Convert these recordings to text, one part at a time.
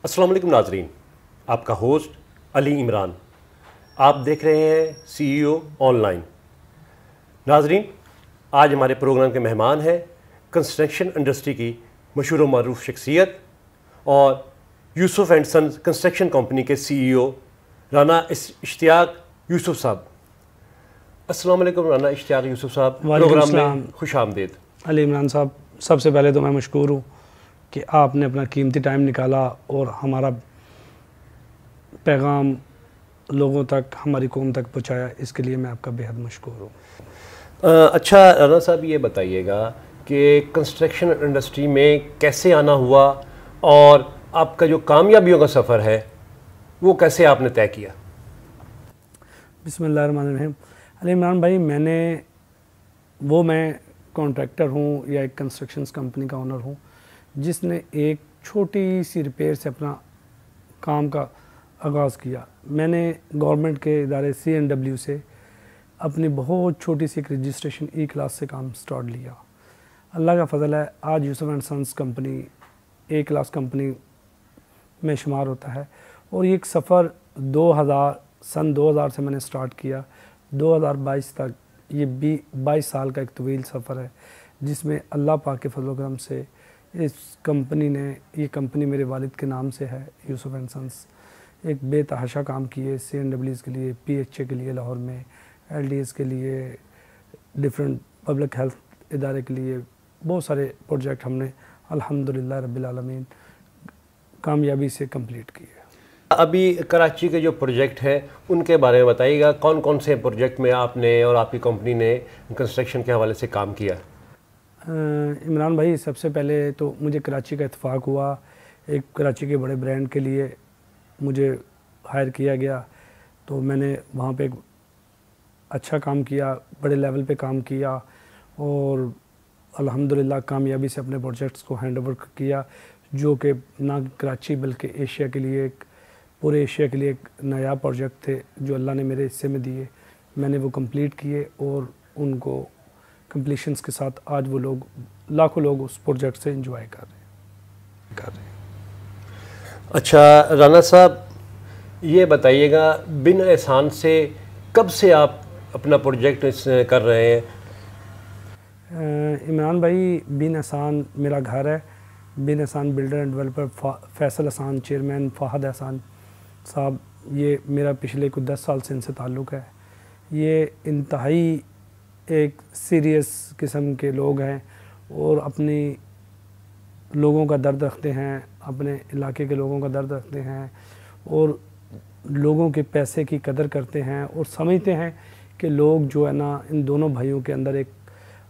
السلام علیکم ناظرین، آپ کا ہوسٹ علی عمران. آپ دیکھ رہے ہیں سی ای او آن لائن. ناظرین، آج ہمارے پروگرام کے مہمان ہیں کنسٹرکشن انڈسٹری کی مشہور و معروف شخصیت اور یوسف اینڈ سنز کنسٹرکشن کمپنی کے سی ای او رانا اشتیاق یوسف صاحب. السلام علیکم رانا اشتیاق یوسف صاحب، پروگرام میں خوش آمدید. علی عمران صاحب، سب سے پہلے تو میں مشکور ہوں کہ آپ نے اپنا قیمتی ٹائم نکالا اور ہمارا پیغام لوگوں تک، ہماری قوم تک پہنچایا. اس کے لیے میں آپ کا بہت مشکور ہوں. اچھا رانا صاحب، یہ بتائیے گا کہ کنسٹرکشن انڈسٹری میں کیسے آنا ہوا اور آپ کا جو کامیابیوں کا سفر ہے وہ کیسے آپ نے طے کیا؟ بسم اللہ الرحمن الرحیم. علی عمران بھائی، میں کانٹریکٹر ہوں یا ایک کنسٹرکشنز کمپنی کا اونر ہوں جس نے ایک چھوٹی سی ریپیئر سے اپنا کام کا آغاز کیا. میں نے گورنمنٹ کے ادارے CNW سے اپنی بہت چھوٹی سی ایک رجسٹریشن ای کلاس سے کام سٹارٹ لیا. اللہ کا فضل ہے، آج Yusuf and sons company A class company میں شمار ہوتا ہے. اور یہ ایک سفر سن 2000 سے میں نے سٹارٹ کیا. 2022 تک یہ 22 سال کا ایک طویل سفر ہے جس میں اللہ پاک کے فضل و کرم سے یہ کمپنی میرے والد کے نام سے ہے، یوسف اینڈ سنز. ایک بے تحاشا کام کیے CNWs کے لیے، PHA کے لیے لاہور میں، LDS کے لیے، ڈیفرنٹ پبلک ہیلتھ ادارے کے لیے بہت سارے پروجیکٹ ہم نے الحمدللہ رب العالمین کامیابی سے کمپلیٹ کیے. ابھی کراچی کے جو پروجیکٹ ہے ان کے بارے میں بتائیے گا، کون کون سے پروجیکٹ میں آپ نے اور آپ کی کمپنی نے کنسٹرکشن کے حوالے سے کام کیا؟ عمران بھائی، سب سے پہلے تو مجھے کراچی کا اتفاق ہوا. ایک کراچی کے بڑے برانڈ کے لیے مجھے ہائر کیا گیا، تو میں نے وہاں پہ ایک اچھا کام کیا، بڑے لیول پہ کام کیا اور الحمدللہ کامیابی سے اپنے پروجیکٹس کو ہینڈ اوور کیا، جو کہ نہ کراچی بلکہ ایشیا کے لیے، پورے ایشیا کے لیے ایک نیا پروجیکٹ تھے جو اللہ نے میرے حصے میں دیے. میں نے وہ کمپلیٹ کیے اور ان کو کمپلیشنز کے ساتھ آج وہ لاکھوں لوگ اس پروجیکٹ سے انجوائے کر رہے ہیں. اچھا رانا صاحب، یہ بتائیے گا بن احسان سے کب سے آپ اپنا پروجیکٹ کر رہے ہیں؟ عمران بھائی، بن احسان میرا گھر ہے. Bin Ahsan builder and developer Faisal Ahsan chairman Fahad Ahsan صاحب، یہ میرا پچھلے کچھ 10 سال سے ان سے تعلق ہے. یہ انتہائی ایک سیریس قسم کے لوگ ہیں اور اپنی لوگوں کا درد رکھتے ہیں، اپنے علاقے کے لوگوں کا درد رکھتے ہیں اور لوگوں کے پیسے کی قدر کرتے ہیں اور سمجھتے ہیں کہ لوگ جو ہے نا، ان دونوں بھائیوں کے اندر ایک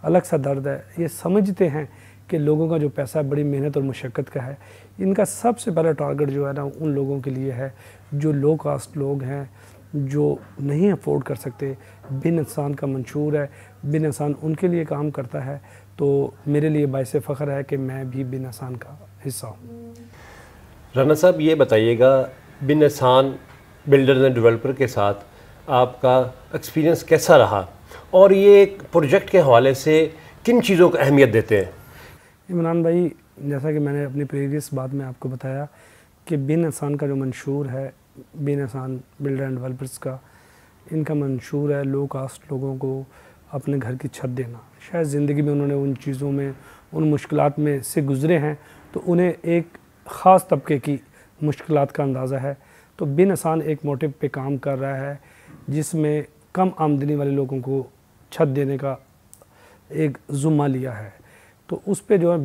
الگ سا درد ہے. یہ سمجھتے ہیں کہ لوگوں کا جو پیسہ بڑی محنت اور مشقت کا ہے. ان کا سب سے پہلا ٹارگٹ جو ہے نا ان لوگوں کے لیے ہے جو لو کاسٹ لوگ ہیں، جو نہیں افورڈ کر سکتے. بن احسان کا منشور ہے، بن احسان ان کے لیے کام کرتا ہے. تو میرے لیے باعث فخر ہے کہ میں بھی بن احسان کا حصہ ہوں. رانا صاحب، یہ بتائیے گا بن احسان بلڈرز اینڈ ڈیولپر کے ساتھ آپ کا ایکسپیرینس کیسا رہا اور یہ ایک پروجیکٹ کے حوالے سے کن چیزوں کو اہمیت دیتے ہیں؟ عمران بھائی، جیسا کہ میں نے اپنی پریویس بات میں آپ کو بتایا کہ بن احسان کا جو منشور ہے، Bin Ahsan builder and developers کا، ان کا منشور ہے لو کاسٹ لوگوں کو اپنے گھر کی چھت دینا. شاید زندگی میں انہوں نے ان چیزوں میں، ان مشکلات میں سے گزرے ہیں تو انہیں ایک خاص طبقے کی مشکلات کا اندازہ ہے. تو بن احسان ایک موٹو پہ کام کر رہا ہے جس میں کم آمدنی والے لوگوں کو چھت دینے کا ایک ذمہ لیا ہے. تو اس پہ جو ہے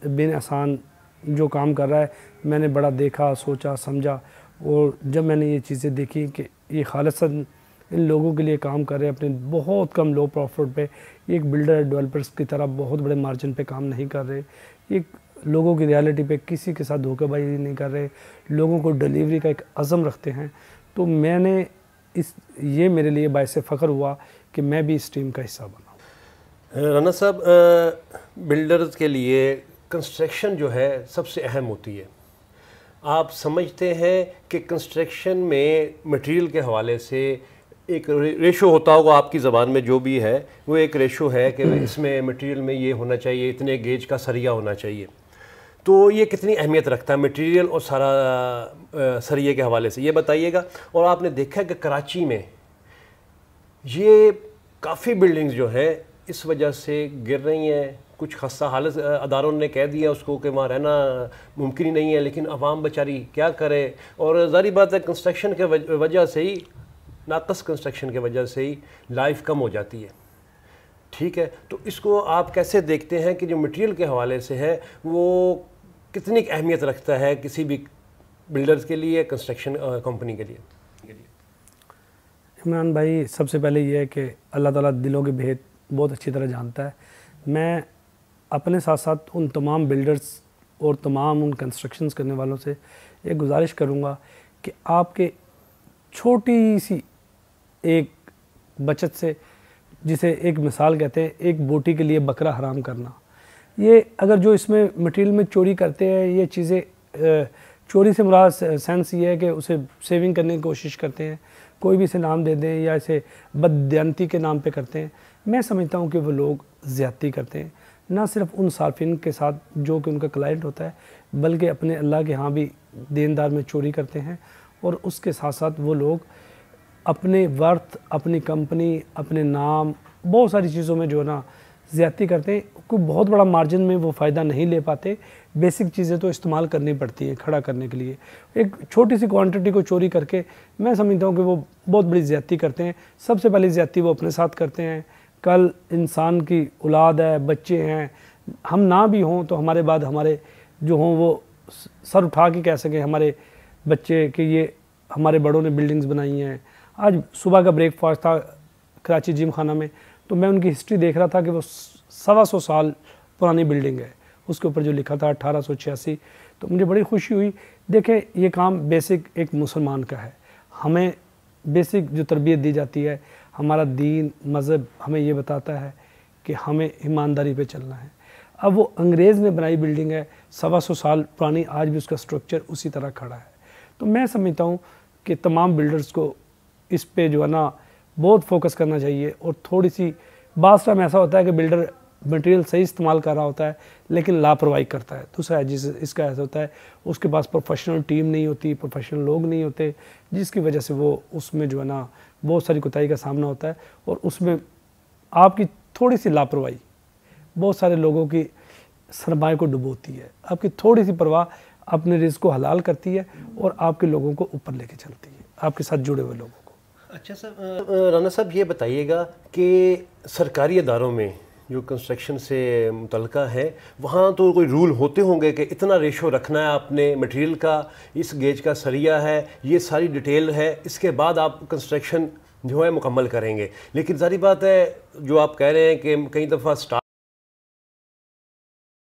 بن احسان جو کام کر رہا ہے، میں نے بڑا دیکھا، سوچا، سمجھا. اور جب میں نے یہ چیزیں دیکھی کہ یہ خالصاً ان لوگوں کے لیے کام کر رہے ہیں، اپنے بہت کم لو پروفٹ پہ، یہ ایک بلڈر ڈیولپرز کی طرح بہت بڑے مارجن پہ کام نہیں کر رہے، یہ لوگوں کی ریالٹی پہ کسی کے ساتھ دھوکہ بازی نہیں کر رہے، لوگوں کو ڈلیوری کا ایک عزم رکھتے ہیں. تو میں نے یہ میرے لیے باعث فخر ہوا کہ میں بھی اس ٹیم کا حصہ بنا. رانا صاحب، بلڈرز کے لیے کنسٹرکشن جو ہے سب سے اہم ہوتی ہے. آپ سمجھتے ہیں کہ کنسٹرکشن میں مٹیریل کے حوالے سے ایک ریشو ہوتا ہوگا آپ کی زبان میں جو بھی ہے، وہ ایک ریشو ہے کہ اس میں مٹیریل میں یہ ہونا چاہیے، اتنے گیج کا سریا ہونا چاہیے. تو یہ کتنی اہمیت رکھتا ہے مٹیریل اور سارا سریے کے حوالے سے، یہ بتائیے گا۔ اور آپ نے دیکھا کہ کراچی میں یہ کافی بلڈنگز جو ہیں اس وجہ سے گر رہی ہیں، کچھ خستہ حالت اداروں نے کہہ دیا اس کو کہ وہاں رہنا ممکن ہی نہیں ہے، لیکن عوام بیچاری کیا کرے، اور ظاہری بات ہے کنسٹرکشن کے وجہ سے ہی، ناقص کنسٹرکشن کی وجہ سے ہی لائف کم ہو جاتی ہے، ٹھیک ہے۔ تو اس کو آپ کیسے دیکھتے ہیں کہ جو مٹیریل کے حوالے سے ہے وہ کتنی اہمیت رکھتا ہے کسی بھی بلڈرز کے لیے، کنسٹرکشن کمپنی کے لیے؟ عمران بھائی، سب سے پہلے یہ ہے کہ اللہ تعالیٰ دلوں کے بھید بہت اچھی طرح جانتا ہے۔ میں اپنے ساتھ ساتھ ان تمام بلڈرز اور تمام ان کنسٹرکشنز کرنے والوں سے ایک گزارش کروں گا کہ آپ کے چھوٹی سی ایک بچت سے، جسے ایک مثال کہتے ہیں ایک بوٹی کے لیے بکرا حرام کرنا، یہ اگر جو اس میں مٹیریل میں چوری کرتے ہیں، یہ چیزیں چوری سے مراد سینس یہ ہے کہ اسے سیونگ کرنے کی کوشش کرتے ہیں، کوئی بھی اسے نام دے دیں یا اسے بددیانتی کے نام پہ کرتے ہیں، میں سمجھتا ہوں کہ وہ لوگ زیادتی کرتے ہیں، نہ صرف ان صارفین کے ساتھ جو کہ ان کا کلائنٹ ہوتا ہے، بلکہ اپنے اللہ کے ہاں بھی دیندار میں چوری کرتے ہیں، اور اس کے ساتھ ساتھ وہ لوگ اپنے ورتھ، اپنی کمپنی، اپنے نام، بہت ساری چیزوں میں جو ہے نا زیادتی کرتے ہیں۔ کوئی بہت بڑا مارجن میں وہ فائدہ نہیں لے پاتے، بیسک چیزیں تو استعمال کرنی پڑتی ہیں کھڑا کرنے کے لیے، ایک چھوٹی سی کوانٹٹی کو چوری کر کے میں سمجھتا ہوں کہ وہ بہت بڑی زیادتی کرتے ہیں۔ سب سے پہلی زیادتی وہ اپنے ساتھ کرتے ہیں، کل انسان کی اولاد ہے، بچے ہیں، ہم نہ بھی ہوں تو ہمارے بعد ہمارے جو ہوں وہ سر اٹھا کے کہہ سکیں ہمارے بچے کہ یہ ہمارے بڑوں نے بلڈنگز بنائی ہیں۔ آج صبح کا بریک فاسٹ تھا کراچی جیم خانہ میں، تو میں ان کی ہسٹری دیکھ رہا تھا کہ وہ 125 سال پرانی بلڈنگ ہے، اس کے اوپر جو لکھا تھا 1886، تو مجھے بڑی خوشی ہوئی۔ دیکھیں یہ کام بیسک ایک مسلمان کا ہے، ہمیں بیسک جو تربیت دی جاتی ہے، ہمارا دین مذہب ہمیں یہ بتاتا ہے کہ ہمیں ایمانداری پہ چلنا ہے۔ اب وہ انگریز نے بنائی بلڈنگ ہے 125 سال پرانی، آج بھی اس کا سٹرکچر اسی طرح کھڑا ہے۔ تو میں سمجھتا ہوں کہ تمام بلڈرز کو اس پہ جو ہے نا بہت فوکس کرنا چاہیے، اور تھوڑی سی بعض ٹائم ایسا ہوتا ہے کہ بلڈر مٹیریل صحیح استعمال کر رہا ہوتا ہے لیکن لاپرواہی کرتا ہے۔ دوسرا ہے اس کا ایسا ہوتا ہے اس کے پاس پروفیشنل ٹیم نہیں ہوتی، پروفیشنل لوگ نہیں ہوتے، جس کی وجہ سے وہ اس میں جو ہے نا بہت ساری کوتاہی کا سامنا ہوتا ہے، اور اس میں آپ کی تھوڑی سی لاپرواہی بہت سارے لوگوں کی سرمایہ کو ڈبوتی ہے۔ آپ کی تھوڑی سی پرواہ اپنے رزق کو حلال کرتی ہے اور آپ کے لوگوں کو اوپر لے کے چلتی ہے، آپ کے ساتھ جڑے ہوئے لوگوں کو۔ اچھا صاحب، رانا صاحب یہ بتائیے گا کہ سرکاری اداروں میں جو کنسٹرکشن سے متعلقہ ہے، وہاں تو کوئی رول ہوتے ہوں گے کہ اتنا ریشو رکھنا ہے آپ نے مٹیریل کا، اس گیج کا سریہ ہے، یہ ساری ڈیٹیل ہے، اس کے بعد آپ کنسٹرکشن جو ہے مکمل کریں گے۔ لیکن ظاہری بات ہے جو آپ کہہ رہے ہیں کہ کئی دفعہ سٹاف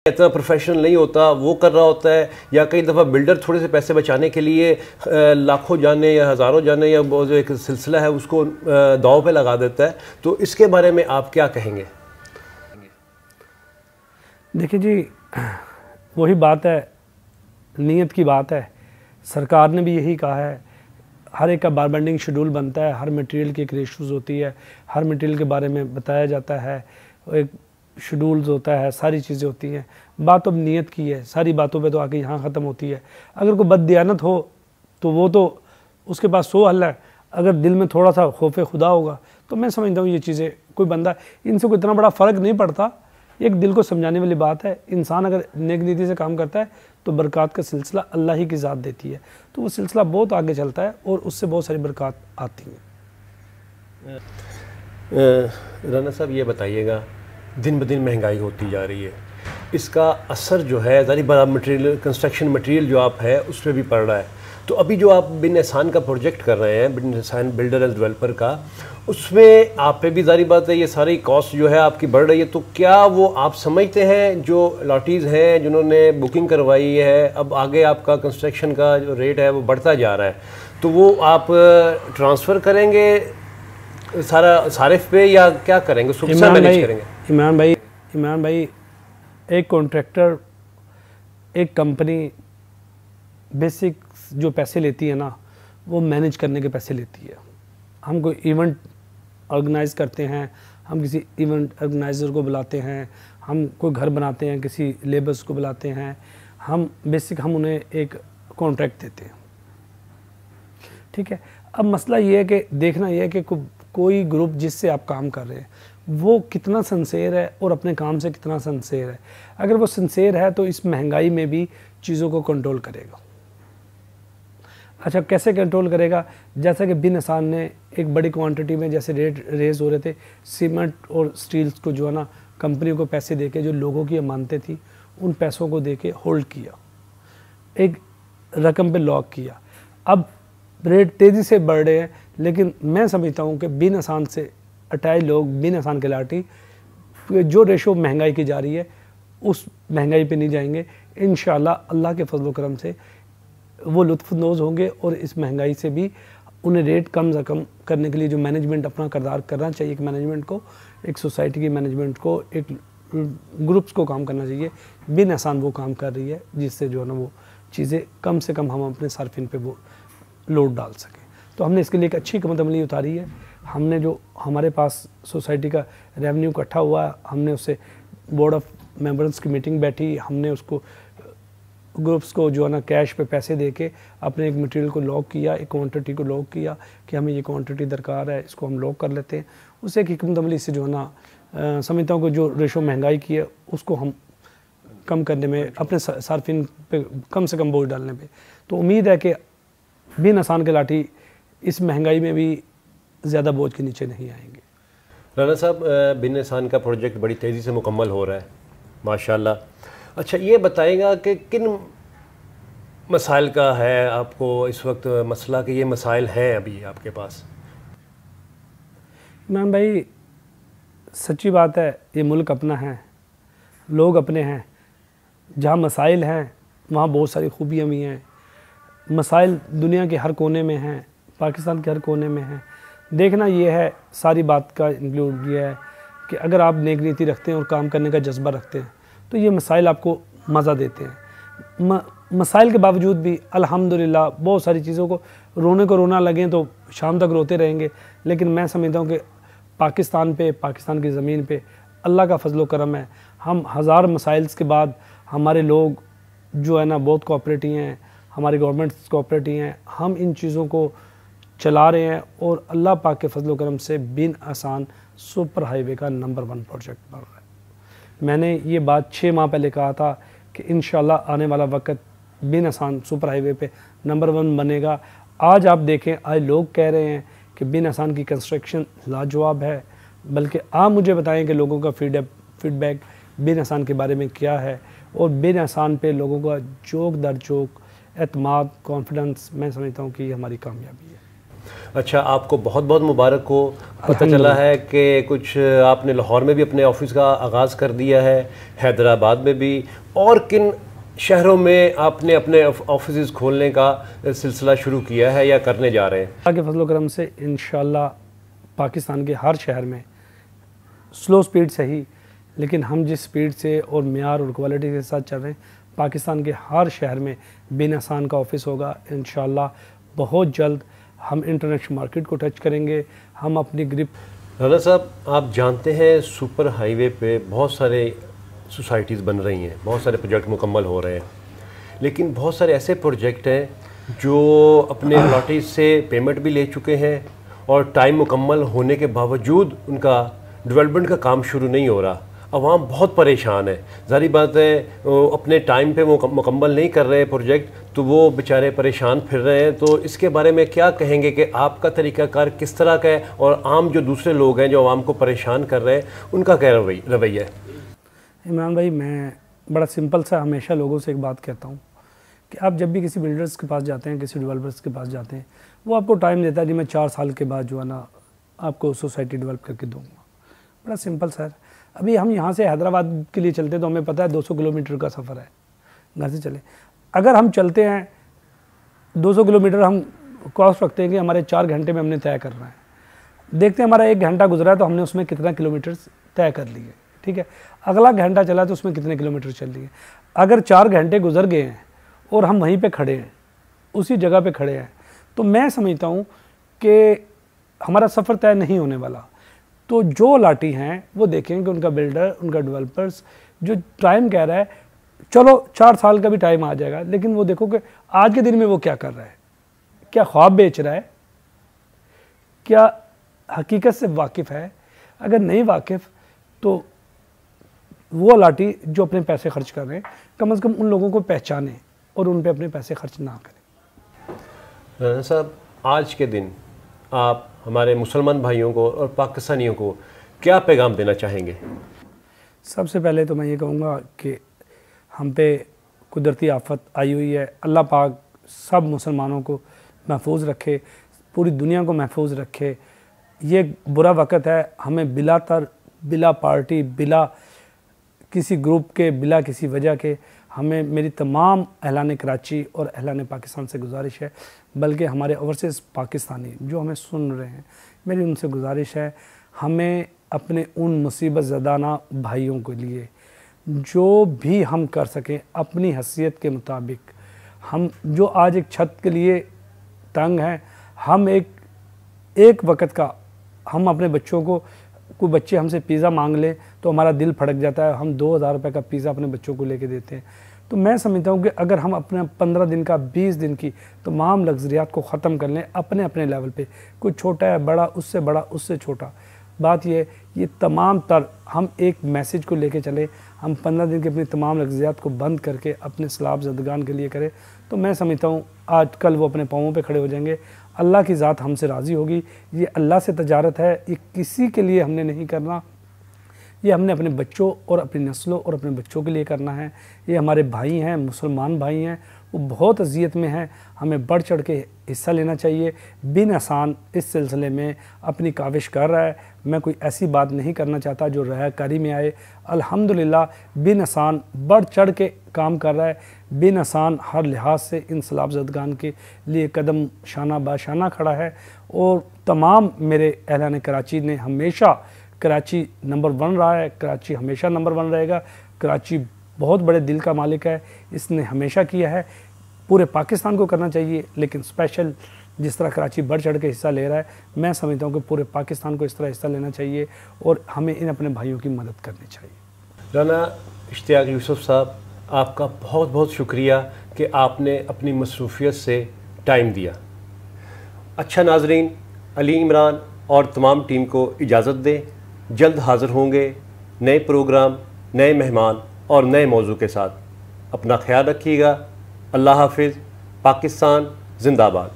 اتنا پروفیشنل نہیں ہوتا، وہ کر رہا ہوتا ہے، یا کئی دفعہ بلڈر تھوڑے سے پیسے بچانے کے لیے لاکھوں جانے یا ہزاروں جانے یا جو ایک سلسلہ ہے اس کو داؤ پہ لگا دیتا ہے، تو اس کے بارے میں آپ کیا کہیں گے؟ دیکھیں جی، وہی بات ہے، نیت کی بات ہے۔ سرکار نے بھی یہی کہا ہے، ہر ایک کا بار بینڈنگ شیڈول بنتا ہے، ہر مٹیریل کی ایک ریشوز ہوتی ہے، ہر مٹیریل کے بارے میں بتایا جاتا ہے، ایک شیڈولز ہوتا ہے، ساری چیزیں ہوتی ہیں۔ بات اب نیت کی ہے، ساری باتوں پہ تو آ کے یہاں ختم ہوتی ہے۔ اگر کوئی بد دیانت ہو تو وہ تو اس کے پاس 100 حل ہے، اگر دل میں تھوڑا سا خوف خدا ہوگا تو میں سمجھتا ہوں یہ چیزیں کوئی بندہ ان سے کوئی اتنا بڑا فرق نہیں پڑتا۔ ایک دل کو سمجھانے والی بات ہے، انسان اگر نیک نیتی سے کام کرتا ہے تو برکات کا سلسلہ اللہ ہی کی ذات دیتی ہے، تو وہ سلسلہ بہت آگے چلتا ہے اور اس سے بہت ساری برکات آتی ہیں۔ رانا صاحب یہ بتائیے گا، دن بدن مہنگائی ہوتی جا رہی ہے، اس کا اثر جو ہے ظاہری بات مٹیریل کنسٹرکشن مٹیریل جو آپ ہے اس پہ بھی پڑ رہا ہے۔ تو ابھی جو آپ بن احسان کا پروجیکٹ کر رہے ہیں، بن احسان بلڈر اینڈ ڈیولپر کا، اس میں آپ پہ بھی ظاہری بات ہے یہ ساری کاسٹ جو ہے آپ کی بڑھ رہی ہے، تو کیا وہ آپ سمجھتے ہیں جو لاٹیز ہیں جنہوں نے بکنگ کروائی ہے، اب آگے آپ کا کنسٹرکشن کا جو ریٹ ہے وہ بڑھتا جا رہا ہے، تو وہ آپ ٹرانسفر کریں گے سارا صارف پہ یا کیا کریں گے، سب سے مینیج کریں گے؟ عمران بھائی، ایک کانٹریکٹر، ایک کمپنی بیسک جو پیسے لیتی ہے نا وہ مینیج کرنے کے پیسے لیتی ہے۔ ہم کوئی ایونٹ آرگنائز کرتے ہیں، ہم کسی ایونٹ آرگنائزر کو بلاتے ہیں، ہم کوئی گھر بناتے ہیں، کسی لیبرز کو بلاتے ہیں، ہم انہیں ایک کانٹریکٹ دیتے ہیں، ٹھیک ہے. اب مسئلہ یہ ہے کہ دیکھنا یہ ہے کہ کوئی گروپ جس سے آپ کام کر رہے ہیں وہ کتنا سنسیئر ہے اور اپنے کام سے کتنا سنسیئر ہے. اگر وہ سنسیئر ہے تو اس مہنگائی میں بھی چیزوں کو کنٹرول کرے گا. اچھا کیسے کنٹرول کرے گا؟ جیسا کہ بن حسان نے ایک بڑی کوانٹٹی میں جیسے ریٹ ریز ہو رہے تھے سیمنٹ اور سٹیلز کو جو ہے نا کمپنیوں کو پیسے دے کے جو لوگوں کی امانتیں تھیں ان پیسوں کو دے کے ہولڈ کیا، ایک رقم پہ لاک کیا. اب ریٹ تیزی سے بڑھ رہے ہیں لیکن میں سمجھتا ہوں کہ بن حسان سے اٹائے لوگ بن حسان کے لاٹھی جو ریشو مہنگائی کی جا رہی ہے اس مہنگائی پہ نہیں جائیں گے. انشاءاللہ اللہ کے فضل و کرم سے وہ لطف اندوز ہوں گے اور اس مہنگائی سے بھی انہیں ریٹ کم سے کم کرنے کے لیے جو مینجمنٹ اپنا کردار کرنا چاہیے، ایک مینجمنٹ کو، ایک سوسائٹی کی مینجمنٹ کو، ایک گروپس کو کام کرنا چاہیے. بن حسان وہ کام کر رہی ہے جس سے جو ہے نا وہ چیزیں کم سے کم ہم اپنے صارفین پہ وہ لوڈ ڈال سکیں. تو ہم نے اس کے لیے ایک اچھی حکمت عملی اتاری ہے. ہم نے جو ہمارے پاس سوسائٹی کا ریونیو اکٹھا ہوا ہے ہم نے اسے بورڈ آف ممبرز کی میٹنگ بیٹھی، ہم نے اس کو گروپس کو جو ہے نا کیش پہ پیسے دے کے اپنے ایک مٹیریل کو لاک کیا، ایک کوانٹٹی کو لاک کیا کہ ہمیں یہ کوانٹٹی درکار ہے، اس کو ہم لاک کر لیتے ہیں. اس ایک حکمت عملی سے جو ہے نا سمجھتا ہوں کہ جو ریشو مہنگائی کی ہے اس کو ہم کم کرنے میں اپنے صارفین پہ کم سے کم بوجھ ڈالنے پہ. تو امید ہے کہ بن حسان کے لاٹھی اس مہنگائی میں بھی زیادہ بوجھ کے نیچے نہیں آئیں گے. رانا صاحب بن حسان کا پروجیکٹ بڑی تیزی سے مکمل ہو رہا ہے ماشاءاللہ. اچھا یہ بتائیں گا کہ کن مسائل کا ہے آپ کو اس وقت مسئلہ کہ یہ مسائل ہیں ابھی آپ کے پاس؟ عمران بھائی سچی بات ہے، یہ ملک اپنا ہے، لوگ اپنے ہیں. جہاں مسائل ہیں وہاں بہت ساری خوبیاں بھی ہیں. مسائل دنیا کے ہر کونے میں ہیں، پاکستان کے ہر کونے میں ہیں. دیکھنا یہ ہے، ساری بات کا انکلوڈ یہ ہے کہ اگر آپ نیک نیتی رکھتے ہیں اور کام کرنے کا جذبہ رکھتے ہیں تو یہ مسائل آپ کو مزہ دیتے ہیں. مسائل کے باوجود بھی الحمدللہ بہت ساری چیزوں کو رونا لگیں تو شام تک روتے رہیں گے، لیکن میں سمجھتا ہوں کہ پاکستان کی زمین پہ اللہ کا فضل و کرم ہے. ہم ہزار مسائلز کے بعد ہمارے لوگ جو ہے نا بہت کوآپریٹو ہیں، ہماری گورنمنٹس کوآپریٹو ہیں، ہم ان چیزوں کو چلا رہے ہیں اور اللہ پاک کے فضل و کرم سے بن حسان سپر ہائی وے کا نمبر 1 پروجیکٹ بن رہا ہے. میں نے یہ بات 6 ماہ پہلے کہا تھا کہ انشاءاللہ آنے والا وقت بن حسان سپر ہائی وے پہ نمبر 1 بنے گا. آج آپ دیکھیں، آج لوگ کہہ رہے ہیں کہ بن حسان کی کنسٹرکشن لاجواب ہے، بلکہ آپ مجھے بتائیں کہ لوگوں کا فیڈ بیک بن حسان کے بارے میں کیا ہے، اور بن حسان پہ لوگوں کا چوک در چوک اعتماد، کانفیڈنس، میں سمجھتا ہوں کہ یہ ہماری کامیابی ہے. اچھا آپ کو بہت بہت مبارک ہو. پتہ چلا ہے کہ کچھ آپ نے لاہور میں بھی اپنے آفس کا آغاز کر دیا ہے، حیدرآباد میں بھی، اور کن شہروں میں آپ نے اپنے آفسز کھولنے کا سلسلہ شروع کیا ہے یا کرنے جا رہے ہیں؟ اللہ کے فضل و کرم سے انشاءاللہ پاکستان کے ہر شہر میں سلو سپیڈ سے ہی، لیکن ہم جس سپیڈ سے اور معیار اور کوالٹی کے ساتھ چل رہے ہیں، پاکستان کے ہر شہر میں بن حسان کا آفس ہوگا انشاءاللہ. بہت جلد ہم انٹرنیشنل مارکیٹ کو ٹچ کریں گے. ہم اپنی گرپ رانا صاحب آپ جانتے ہیں سپر ہائی وے پہ بہت سارے سوسائٹیز بن رہی ہیں، بہت سارے پروجیکٹ مکمل ہو رہے ہیں، لیکن بہت سارے ایسے پروجیکٹ ہیں جو اپنے الاٹیز سے پیمنٹ بھی لے چکے ہیں اور ٹائم مکمل ہونے کے باوجود ان کا ڈیولپمنٹ کا کام شروع نہیں ہو رہا. عوام بہت پریشان ہے. ظاہری بات ہے اپنے ٹائم پہ وہ مکمل نہیں کر رہے پروجیکٹ تو وہ بیچارے پریشان پھر رہے ہیں. تو اس کے بارے میں کیا کہیں گے کہ آپ کا طریقہ کار کس طرح کا ہے، اور عام جو دوسرے لوگ ہیں جو عوام کو پریشان کر رہے ہیں ان کا کیا رویہ ہے؟ عمران بھائی میں بڑا سمپل سا ہمیشہ لوگوں سے ایک بات کہتا ہوں کہ آپ جب بھی کسی بلڈرز کے پاس جاتے ہیں، کسی ڈیولپرز کے پاس جاتے ہیں، وہ آپ کو ٹائم دیتا ہے جی میں 4 سال کے بعد جو ہے نا آپ کو سوسائٹی ڈیولپ کر کے دوں گا. بڑا سمپل سر. ابھی ہم یہاں سے حیدرآباد کے لیے چلتے ہیں تو ہمیں پتہ ہے 200 کلومیٹر کا سفر ہے گھر سے چلے. اگر ہم چلتے ہیں 200 کلومیٹر ہم کاسٹ رکھتے ہیں کہ ہمارے 4 گھنٹے میں ہم نے طے کرنا ہے. دیکھتے ہیں ہمارا 1 گھنٹہ گزرا ہے تو ہم نے اس میں کتنا کلومیٹرز طے کر لیے. ٹھیک ہے، اگلا گھنٹہ چلا تو اس میں کتنے کلومیٹر چل لیے. اگر 4 گھنٹے گزر گئے ہیں اور ہم وہیں پہ کھڑے ہیں، اسی جگہ پہ کھڑے ہیں، تو میں سمجھتا ہوں کہ ہمارا سفر طے نہیں ہونے والا. تو جو لاٹھی ہیں وہ دیکھیں کہ ان کا بلڈر، ان کا ڈیولپرز جو ٹائم کہہ رہا ہے چلو 4 سال کا بھی ٹائم آ جائے گا، لیکن وہ دیکھو کہ آج کے دن میں وہ کیا کر رہا ہے، کیا خواب بیچ رہا ہے، کیا حقیقت سے واقف ہے۔ اگر نہیں واقف تو وہ الاٹی جو اپنے پیسے خرچ کر رہے ہیں کم از کم ان لوگوں کو پہچانے اور ان پہ اپنے پیسے خرچ نہ کریں۔ رانا صاحب، آج کے دن آپ ہمارے مسلمان بھائیوں کو اور پاکستانیوں کو کیا پیغام دینا چاہیں گے؟ سب سے پہلے تو میں یہ کہوں گا کہ ہم پہ قدرتی آفت آئی ہوئی ہے، اللہ پاک سب مسلمانوں کو محفوظ رکھے، پوری دنیا کو محفوظ رکھے۔ یہ برا وقت ہے، ہمیں بلا پارٹی، بلا کسی گروپ کے، بلا کسی وجہ کے، ہمیں میری تمام اہلان کراچی اور اہلان پاکستان سے گزارش ہے، بلکہ ہمارے اوورسیز پاکستانی جو ہمیں سن رہے ہیں، میری ان سے گزارش ہے، ہمیں اپنے ان مصیبت زدانہ بھائیوں کے لیے جو بھی ہم کر سکیں اپنی حیثیت کے مطابق، ہم جو آج ایک چھت کے لیے تنگ ہیں، ہم ایک وقت کا، ہم اپنے بچوں کو، کوئی بچے ہم سے پیزا مانگ لیں تو ہمارا دل پھڑک جاتا ہے، ہم 2000 روپے کا پیزا اپنے بچوں کو لے کے دیتے ہیں۔ تو میں سمجھتا ہوں کہ اگر ہم اپنے 15 دن کا، 20 دن کی تمام لگژریات کو ختم کر لیں اپنے لیول پہ، کوئی چھوٹا ہے، بڑا، اس سے چھوٹا، بات یہ تمام تر ہم ایک میسیج کو لے کے چلیں، ہم 15 دن کی اپنی تمام لگژریات کو بند کر کے اپنے سلاب زدگان کے لیے کریں، تو میں سمجھتا ہوں آج کل وہ اپنے پاؤں پہ کھڑے ہو جائیں گے، اللہ کی ذات ہم سے راضی ہوگی۔ یہ اللہ سے تجارت ہے، یہ کسی کے لیے ہم نے نہیں کرنا، یہ ہم نے اپنے بچوں اور اپنی نسلوں اور اپنے بچوں کے لیے کرنا ہے۔ یہ ہمارے بھائی ہیں، مسلمان بھائی ہیں، وہ بہت اذیت میں ہیں، ہمیں بڑھ چڑھ کے حصہ لینا چاہیے۔ بن احسان اس سلسلے میں اپنی کاوش کر رہا ہے، میں کوئی ایسی بات نہیں کرنا چاہتا جو رہا کاری میں آئے۔ الحمدللہ بن احسان بڑھ چڑھ کے کام کر رہا ہے، بن احسان ہر لحاظ سے ان سلاب زدگان کے لیے قدم شانہ بہ شانہ کھڑا ہے، اور تمام میرے اہلان کراچی نے ہمیشہ، کراچی نمبر 1 رہا ہے، کراچی ہمیشہ نمبر 1 رہے گا۔ کراچی بہت بڑے دل کا مالک ہے، اس نے ہمیشہ کیا ہے، پورے پاکستان کو کرنا چاہیے، لیکن اسپیشل جس طرح کراچی بڑھ چڑھ کے حصہ لے رہا ہے، میں سمجھتا ہوں کہ پورے پاکستان کو اس طرح حصہ لینا چاہیے اور ہمیں ان اپنے بھائیوں کی مدد کرنی چاہیے۔ رانا اشتیاق یوسف صاحب، آپ کا بہت بہت شکریہ کہ آپ نے اپنی مصروفیت سے ٹائم دیا۔ اچھا ناظرین، علی عمران اور تمام ٹیم کو اجازت دیں، جلد حاضر ہوں گے نئے پروگرام، نئے مہمان اور نئے موضوع کے ساتھ۔ اپنا خیال رکھیے گا۔ اللہ حافظ۔ پاکستان زندہ باد۔